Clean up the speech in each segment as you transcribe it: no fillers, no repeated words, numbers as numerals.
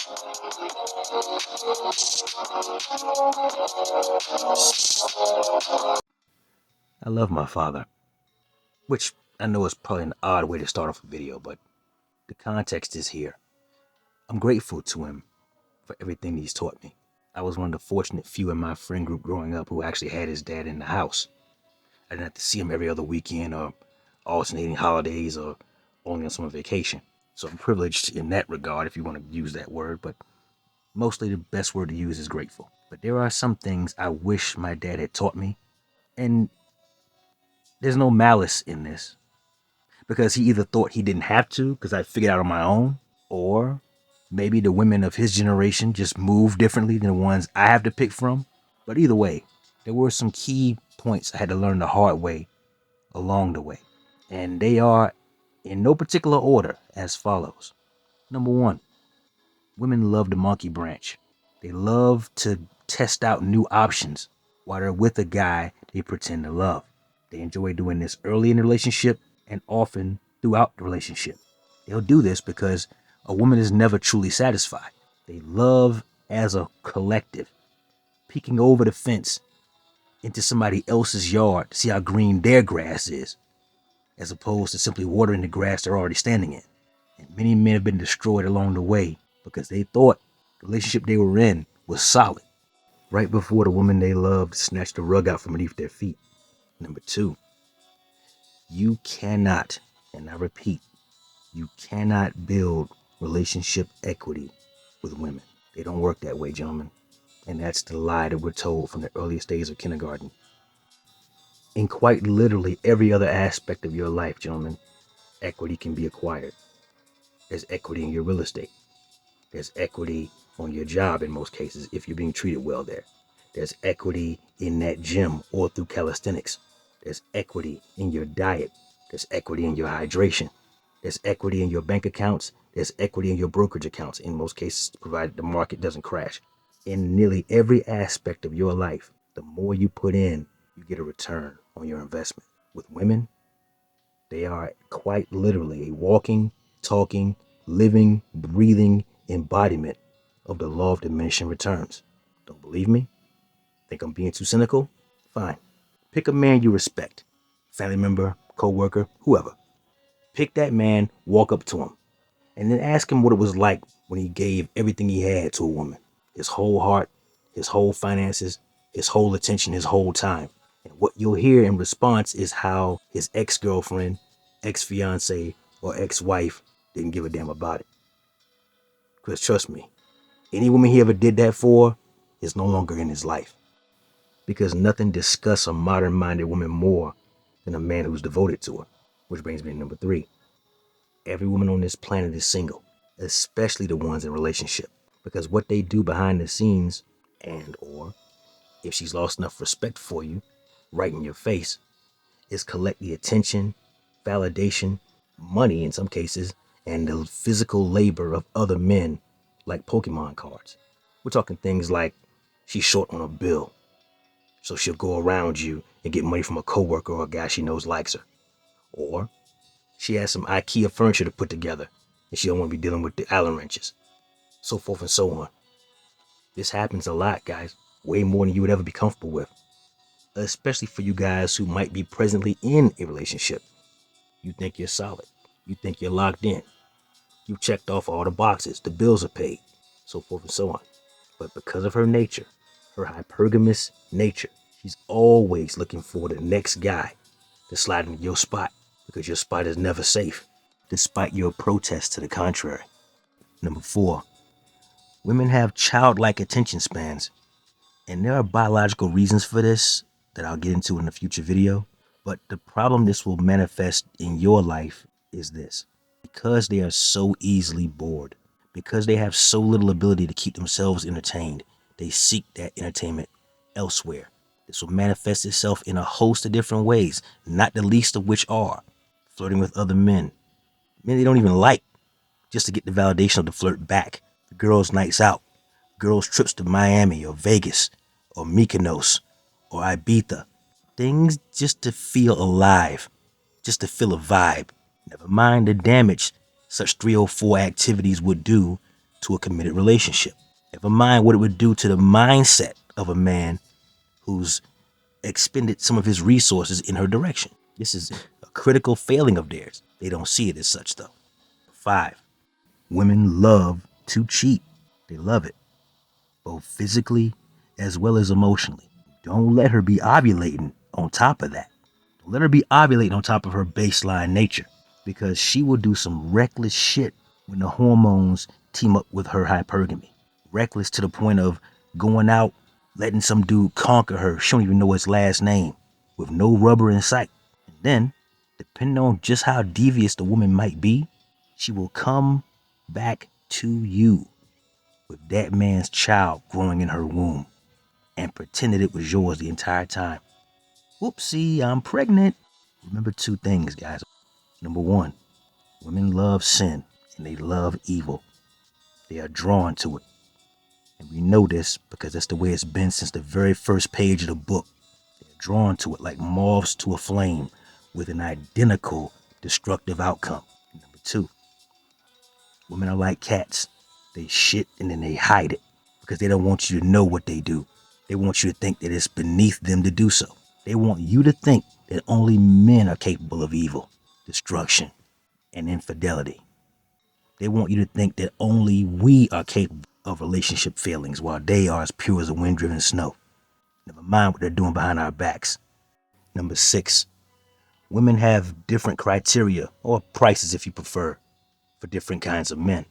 I love my father, which I know is probably an odd way to start off a video, but the context is here. I'm grateful to him for everything he's taught me. I was one of the fortunate few in my friend group growing up who actually had his dad in the house. I didn't have to see him every other weekend or alternating holidays or only on summer vacation. So I'm privileged in that regard, if you want to use that word, but mostly the best word to use is grateful. But there are some things I wish my dad had taught me, and there's no malice in this because he either thought he didn't have to because I figured out on my own, or maybe the women of his generation just move differently than the ones I have to pick from. But either way, there were some key points I had to learn the hard way along the way. And they are in no particular order as follows. Number one, women love the monkey branch. They love to test out new options while they're with a guy they pretend to love. They enjoy doing this early in the relationship and often throughout the relationship. They'll do this because a woman is never truly satisfied. They love as a collective, peeking over the fence into somebody else's yard to see how green their grass is, as opposed to simply watering the grass they're already standing in. And many men have been destroyed along the way because they thought the relationship they were in was solid right before the woman they loved snatched the rug out from beneath their feet. Number two, you cannot, and I repeat, you cannot build relationship equity with women. They don't work that way, gentlemen. And that's the lie that we're told from the earliest days of kindergarten. In quite literally every other aspect of your life, gentlemen, equity can be acquired. There's equity in your real estate. There's equity on your job in most cases if you're being treated well there. There's equity in that gym or through calisthenics. There's equity in your diet. There's equity in your hydration. There's equity in your bank accounts. There's equity in your brokerage accounts in most cases, provided the market doesn't crash. In nearly every aspect of your life, the more you put in, you get a return on your investment. With women, they are quite literally a walking, talking, living, breathing embodiment of the law of diminishing returns. Don't believe me? Think I'm being too cynical? Fine. Pick a man you respect. Family member, co-worker, whoever. Pick that man, walk up to him, and then ask him what it was like when he gave everything he had to a woman. His whole heart, his whole finances, his whole attention, his whole time. And what you'll hear in response is how his ex-girlfriend, ex-fiance, or ex-wife didn't give a damn about it. Because trust me, any woman he ever did that for is no longer in his life. Because nothing disgusts a modern-minded woman more than a man who's devoted to her. Which brings me to number three. Every woman on this planet is single, especially the ones in a relationship. Because what they do behind the scenes, and or if she's lost enough respect for you, right in your face, is collect the attention, validation, money in some cases, and the physical labor of other men like Pokemon cards. We're talking things like she's short on a bill, so she'll go around you and get money from a coworker or a guy she knows likes her. Or she has some IKEA furniture to put together and she don't want to be dealing with the Allen wrenches. So forth and so on. This happens a lot, guys. Way more than you would ever be comfortable with. Especially for you guys who might be presently in a relationship. You think you're solid. You think you're locked in. You checked off all the boxes. The bills are paid. So forth and so on. But because of her nature, her hypergamous nature, she's always looking for the next guy to slide into your spot. Because your spot is never safe, despite your protest to the contrary. Number four, women have childlike attention spans. And there are biological reasons for this that I'll get into in a future video. But the problem this will manifest in your life is this. Because they are so easily bored, because they have so little ability to keep themselves entertained, they seek that entertainment elsewhere. This will manifest itself in a host of different ways, not the least of which are flirting with other men they don't even like, just to get the validation of the flirt back. The girls' nights out, girls' trips to Miami or Vegas or Mykonos or Ibiza. Things just to feel alive, just to feel a vibe. Never mind the damage such 304 activities would do to a committed relationship. Never mind what it would do to the mindset of a man who's expended some of his resources in her direction. This is a critical failing of theirs. They don't see it as such, though. 5. Women love to cheat. They love it, both physically as well as emotionally. Don't let her be ovulating on top of that. Don't let her be ovulating on top of her baseline nature, because she will do some reckless shit when the hormones team up with her hypergamy. Reckless to the point of going out, letting some dude conquer her. She don't even know his last name, with no rubber in sight. And then, depending on just how devious the woman might be, she will come back to you with that man's child growing in her womb and pretended it was yours the entire time. Whoopsie, I'm pregnant. Remember 2 things, guys. Number 1, women love sin and they love evil. They are drawn to it. And we know this because that's the way it's been since the very first page of the book. They're drawn to it like moths to a flame with an identical destructive outcome. Number 2, women are like cats. They shit and then they hide it because they don't want you to know what they do. They want you to think that it's beneath them to do so. They want you to think that only men are capable of evil, destruction, and infidelity. They want you to think that only we are capable of relationship failings while they are as pure as a wind-driven snow. Never mind what they're doing behind our backs. Number 6, women have different criteria, or prices if you prefer, for different kinds of men.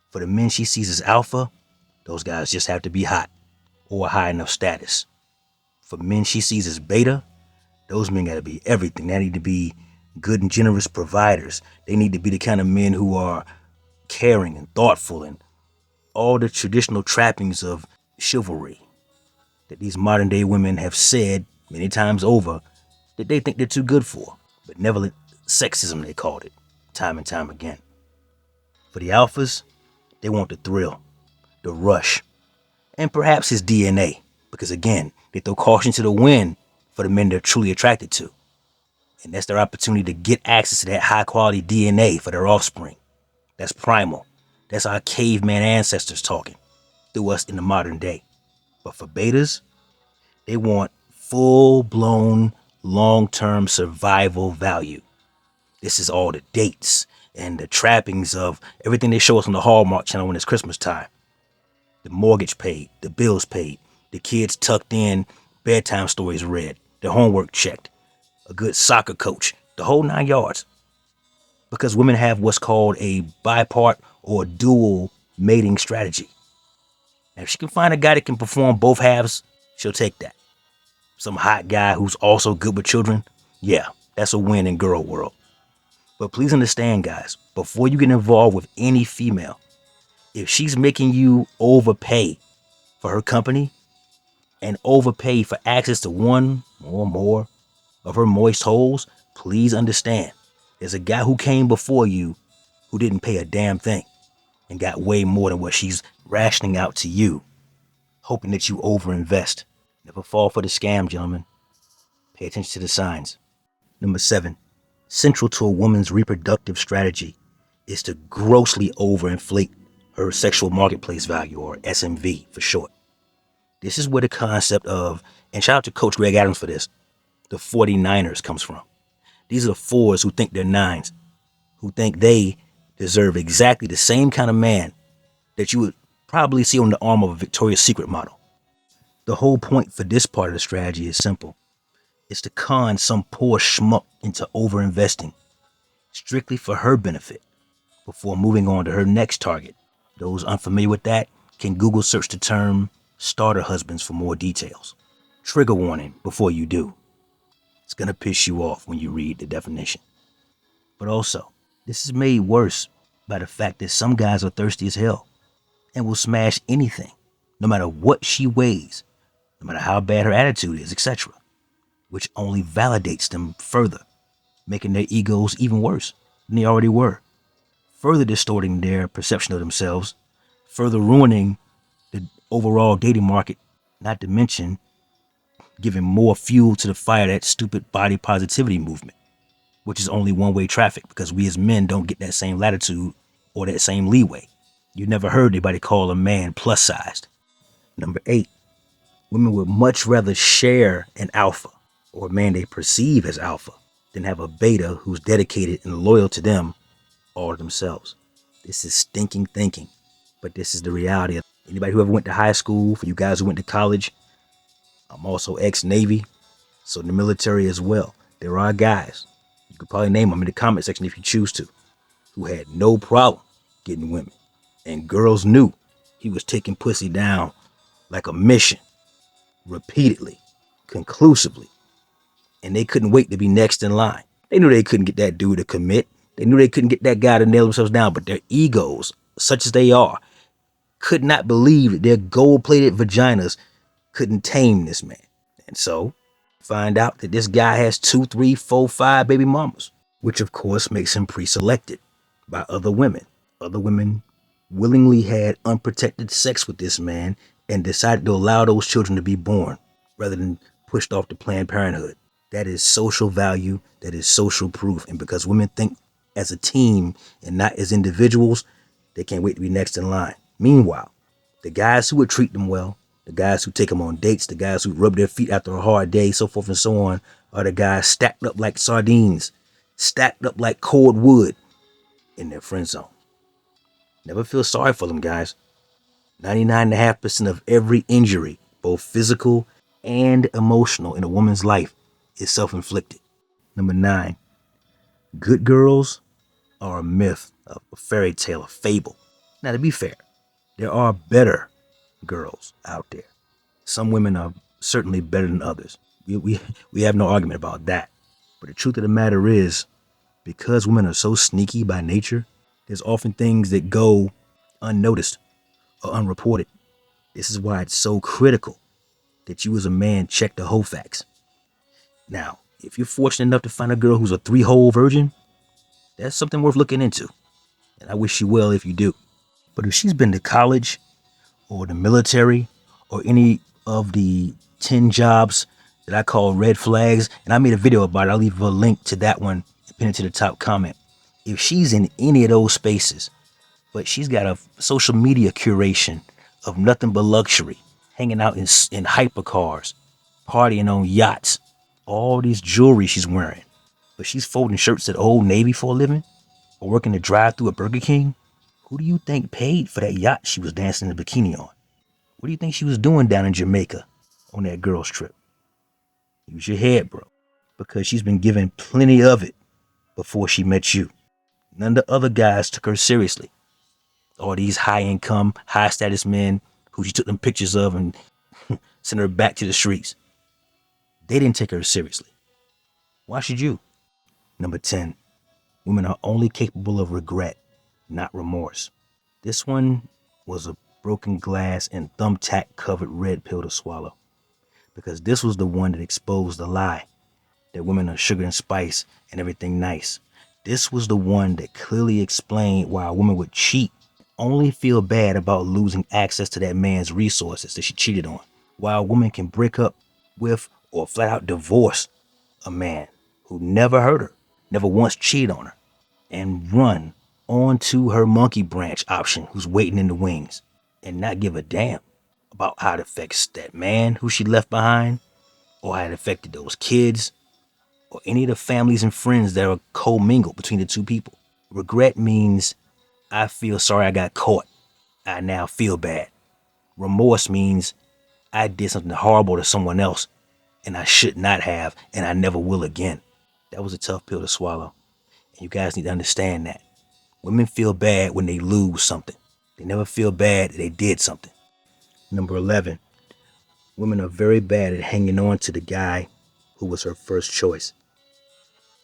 For the men she sees as alpha, those guys just have to be hot or high enough status. For men she sees as beta, those men gotta be everything. They need to be good and generous providers. They need to be the kind of men who are caring and thoughtful and all the traditional trappings of chivalry that these modern day women have said many times over that they think they're too good for. Benevolent sexism, they called it, time and time again. For the alphas, they want the thrill, the rush, and perhaps his DNA, because again, they throw caution to the wind for the men they're truly attracted to. And that's their opportunity to get access to that high quality DNA for their offspring. That's primal. That's our caveman ancestors talking through us in the modern day. But for betas, they want full-blown, long-term survival value. This is all the dates and the trappings of everything they show us on the Hallmark Channel when it's Christmas time. The mortgage paid, the bills paid, the kids tucked in, bedtime stories read, their homework checked, a good soccer coach, the whole 9 yards. Because women have what's called a bipart or dual mating strategy. Now, if she can find a guy that can perform both halves, she'll take that. Some hot guy who's also good with children, yeah, that's a win in girl world. But please understand, guys, before you get involved with any female, if she's making you overpay for her company and overpay for access to one or more of her moist holes, please understand, there's a guy who came before you who didn't pay a damn thing and got way more than what she's rationing out to you, hoping that you overinvest. Never fall for the scam, gentlemen. Pay attention to the signs. Number 7, central to a woman's reproductive strategy is to grossly overinflate her sexual marketplace value, or SMV for short. This is where the concept of, and shout out to Coach Greg Adams for this, the 49ers comes from. These are the 4s who think they're 9s, who think they deserve exactly the same kind of man that you would probably see on the arm of a Victoria's Secret model. The whole point for this part of the strategy is simple. It's to con some poor schmuck into overinvesting, strictly for her benefit, before moving on to her next target. Those unfamiliar with that can Google search the term starter husbands for more details. Trigger warning before you do. It's gonna piss you off when you read the definition. But also, this is made worse by the fact that some guys are thirsty as hell and will smash anything, no matter what she weighs, no matter how bad her attitude is, etc., which only validates them further, making their egos even worse than they already were, further distorting their perception of themselves, further ruining the overall dating market, not to mention giving more fuel to the fire of that stupid body positivity movement, which is only one-way traffic because we as men don't get that same latitude or that same leeway. You never heard anybody call a man plus sized. Number 8, women would much rather share an alpha or a man they perceive as alpha than have a beta who's dedicated and loyal to them all themselves. This is stinking thinking, but this is the reality. Anybody who ever went to high school, for you guys who went to college, I'm also ex-Navy, so in the military as well. There are guys, you could probably name them in the comment section if you choose to, who had no problem getting women. And girls knew he was taking pussy down like a mission, repeatedly, conclusively. And they couldn't wait to be next in line. They knew they couldn't get that dude to commit. They knew they couldn't get that guy to nail themselves down, but their egos, such as they are, could not believe that their gold-plated vaginas couldn't tame this man. And so, find out that this guy has 2, 3, 4, 5 baby mamas, which of course makes him pre-selected by other women. Other women willingly had unprotected sex with this man and decided to allow those children to be born rather than pushed off to Planned Parenthood. That is social value. That is social proof. And because women think as a team and not as individuals, they can't wait to be next in line. Meanwhile, the guys who would treat them well, the guys who take them on dates, the guys who rub their feet after a hard day, so forth and so on, are the guys stacked up like sardines, stacked up like cord wood in their friend zone. Never feel sorry for them, guys. 99.5% of every injury, both physical and emotional, in a woman's life is self-inflicted. Number 9, good girls are a myth, a fairy tale, a fable. Now, to be fair, there are better girls out there. Some women are certainly better than others. We have no argument about that. But the truth of the matter is, because women are so sneaky by nature, there's often things that go unnoticed or unreported. This is why it's so critical that you as a man check the hoe facts. Now, if you're fortunate enough to find a girl who's a 3-hole virgin, that's something worth looking into. And I wish you well if you do. But if she's been to college or the military or any of the 10 jobs that I call red flags, and I made a video about it, I'll leave a link to that one and pin it to the top comment. If she's in any of those spaces, but she's got a social media curation of nothing but luxury, hanging out in hypercars, partying on yachts, all these jewelry she's wearing, but she's folding shirts at Old Navy for a living or working the drive-thru at Burger King, who do you think paid for that yacht she was dancing in a bikini on? What do you think she was doing down in Jamaica on that girl's trip? Use your head, bro, because she's been given plenty of it before she met you. None of the other guys took her seriously. All these high-income, high-status men who she took them pictures of and sent her back to the streets. They didn't take her seriously. Why should you? Number 10, women are only capable of regret, not remorse. This one was a broken glass and thumbtack covered red pill to swallow, because this was the one that exposed the lie that women are sugar and spice and everything nice. This was the one that clearly explained why a woman would cheat, only feel bad about losing access to that man's resources that she cheated on, while a woman can break up with or flat out divorce a man who never hurt her, never once cheated on her, and run on to her monkey branch option who's waiting in the wings and not give a damn about how it affects that man who she left behind or how it affected those kids or any of the families and friends that are commingled between the two people. Regret means I feel sorry I got caught. I now feel bad. Remorse means I did something horrible to someone else and I should not have and I never will again. That was a tough pill to swallow. And you guys need to understand that. Women feel bad when they lose something. They never feel bad that they did something. Number 11, women are very bad at hanging on to the guy who was her first choice.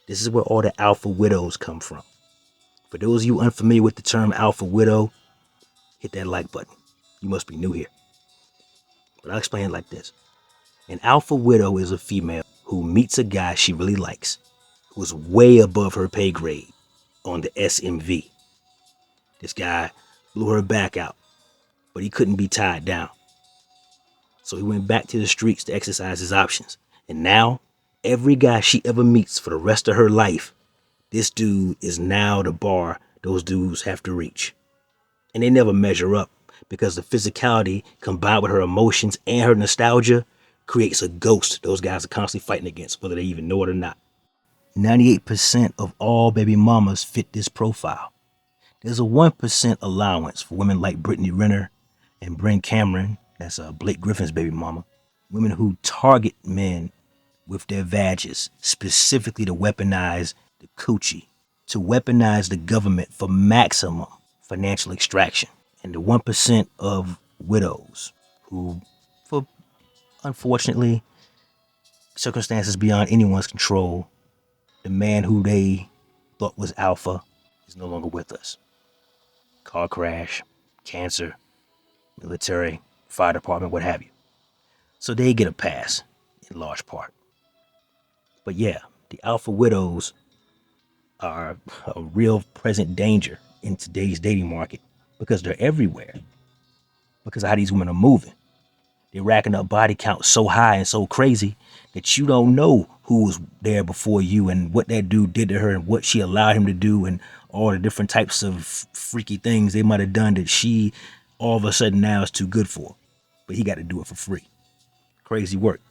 This is where all the alpha widows come from. For those of you unfamiliar with the term alpha widow, hit that like button. You must be new here. But I'll explain it like this. An alpha widow is a female who meets a guy she really likes, who is way above her pay grade on the SMV. This guy blew her back out, but he couldn't be tied down. So he went back to the streets to exercise his options. And now, every guy she ever meets for the rest of her life, this dude is now the bar those dudes have to reach. and they never measure up because the physicality combined with her emotions and her nostalgia creates a ghost those guys are constantly fighting against, whether they even know it or not. 98% of all baby mamas fit this profile. There's a 1% allowance for women like Brittany Renner and Bryn Cameron, that's Blake Griffin's baby mama, women who target men with their vages, specifically to weaponize the coochie, to weaponize the government for maximum financial extraction. And the 1% of widows who, for unfortunately circumstances beyond anyone's control, the man who they thought was alpha is no longer with us. Car crash, cancer, military, fire department, what have you. So they get a pass in large part. But yeah, the alpha widows are a real present danger in today's dating market because they're everywhere, because of how these women are moving. They're racking up body count so high and so crazy that you don't know who was there before you and what that dude did to her and what she allowed him to do and all the different types of freaky things they might have done that she all of a sudden now is too good for. But he got to do it for free. Crazy work.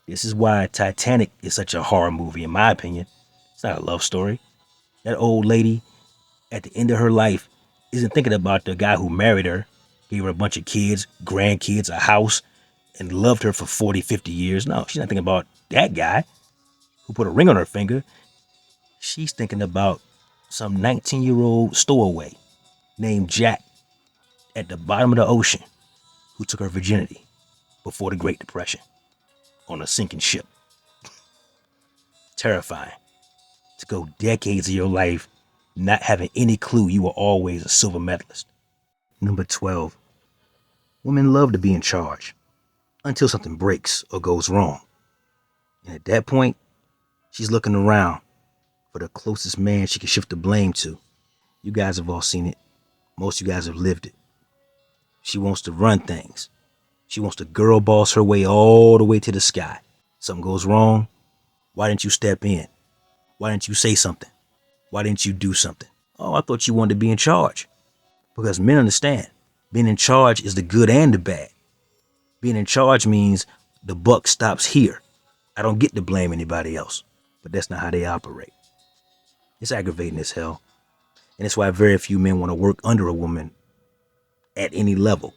This is why Titanic is such a horror movie, in my opinion. It's not a love story. That old lady at the end of her life isn't thinking about the guy who married her, gave her a bunch of kids, grandkids, a house, and loved her for 40, 50 years. No, she's not thinking about that guy who put a ring on her finger. She's thinking about some 19-year-old stowaway named Jack at the bottom of the ocean who took her virginity before the Great Depression on a sinking ship. Terrifying. To go decades of your life not having any clue you were always a silver medalist. Number 12. Women love to be in charge until something breaks or goes wrong. And at that point, she's looking around for the closest man she can shift the blame to. You guys have all seen it. Most of you guys have lived it. She wants to run things. She wants to girl boss her way all the way to the sky. Something goes wrong. Why didn't you step in? Why didn't you say something? Why didn't you do something? Oh, I thought you wanted to be in charge. Because men understand. Being in charge is the good and the bad. Being in charge means the buck stops here. I don't get to blame anybody else. But that's not how they operate. It's aggravating as hell. And it's why very few men want to work under a woman at any level,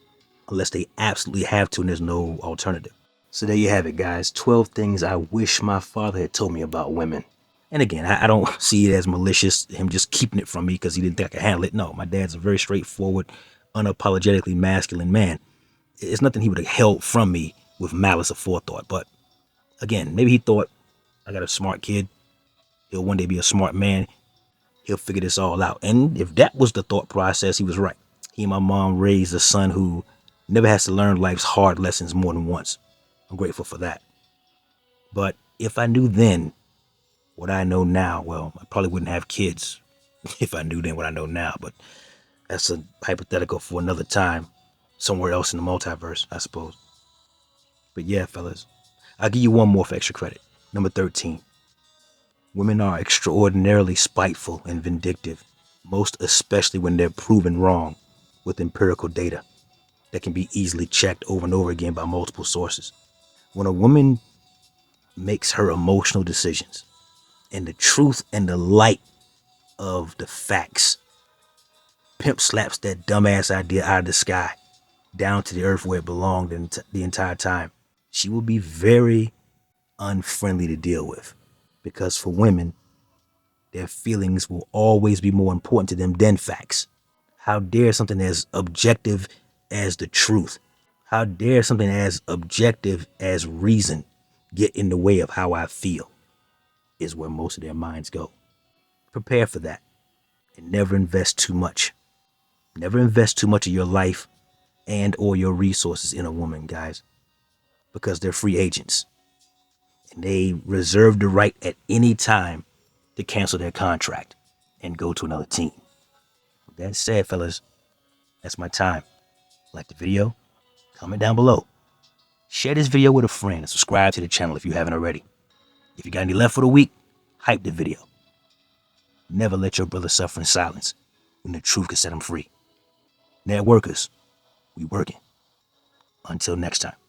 unless they absolutely have to and there's no alternative. So there you have it, guys. 12 things I wish my father had told me about women. And again, I don't see it as malicious, him just keeping it from me because he didn't think I could handle it. No, my dad's a very straightforward, unapologetically masculine man. It's nothing he would have held from me with malice or forethought. But again, maybe he thought I got a smart kid. He'll one day be a smart man. He'll figure this all out. And if that was the thought process, he was right. He and my mom raised a son who never has to learn life's hard lessons more than once. I'm grateful for that. But if I knew then what I know now, well, I probably wouldn't have kids if I knew then what I know now. But that's a hypothetical for another time, somewhere else in the multiverse, I suppose. But yeah, fellas, I'll give you one more for extra credit. Number 13. Women are extraordinarily spiteful and vindictive, most especially when they're proven wrong with empirical data that can be easily checked over and over again by multiple sources. When a woman makes her emotional decisions and the truth and the light of the facts pimp slaps that dumbass idea out of the sky down to the earth where it belonged the entire time, she will be very unfriendly to deal with. Because for women, their feelings will always be more important to them than facts. How dare something as objective as the truth? How dare something as objective as reason get in the way of how I feel? Is where most of their minds go. Prepare for that and never invest too much. Never invest too much of your life and or your resources in a woman, guys, because they're free agents and they reserve the right at any time to cancel their contract and go to another team. With that said, fellas, that's my time. Like the video? Comment down below. Share this video with a friend and subscribe to the channel if you haven't already. If you got any left for the week, hype the video. Never let your brother suffer in silence when the truth can set him free. Networkers, we working. Until next time.